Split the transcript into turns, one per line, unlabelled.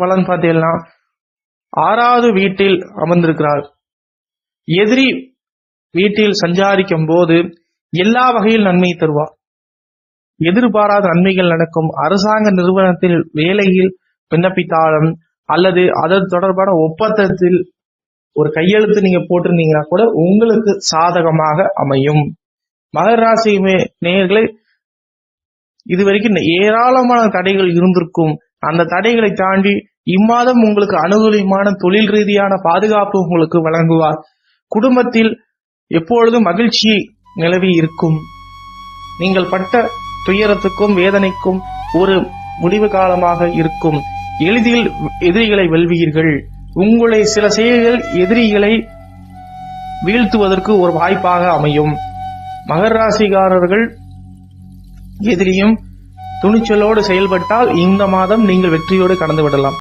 பலன் பார்த்தீங்கன்னா 6வது வீட்டில் அமர்ந்திருக்கிறார். எதிரி வீட்டில் சஞ்சாரிக்கும் போது எல்லா வகையில் நன்மை தருவார். எதிர்பாராத நன்மைகள் நடக்கும். அரசாங்க நிறுவனத்தில் வேலையில் விண்ணப்பித்தாலும் அல்லது அதன் தொடர்பான ஒப்பந்தத்தில் ஒரு கையெழுத்து நீங்க போட்டிருந்தீங்கன்னா கூட உங்களுக்கு சாதகமாக அமையும். மகர ராசி நேயர்களே, இதுவரைக்கும் ஏராளமான தடைகள் இருந்திருக்கும். அந்த தடைகளை தாண்டி இம்மாதம் உங்களுக்கு அனுகூலமான தொழில் ரீதியான பாதுகாப்பு உங்களுக்கு வழங்குவார். குடும்பத்தில் எப்பொழுதும் மகிழ்ச்சி நிலவி இருக்கும். நீங்கள் பட்ட துயரத்துக்கும் வேதனைக்கும் ஒரு முடிவு காலமாக இருக்கும். எளிதில் எதிரிகளை வெல்வீர்கள். உங்களுடைய சில செயல்கள் எதிரிகளை வீழ்த்துவதற்கு ஒரு வாய்ப்பாக அமையும். மகர ராசிக்காரர்கள் எதிரியும் துணிச்சலோடு செயல்பட்டால் இந்த மாதம் நீங்கள் வெற்றியோடு கடந்து விடலாம்.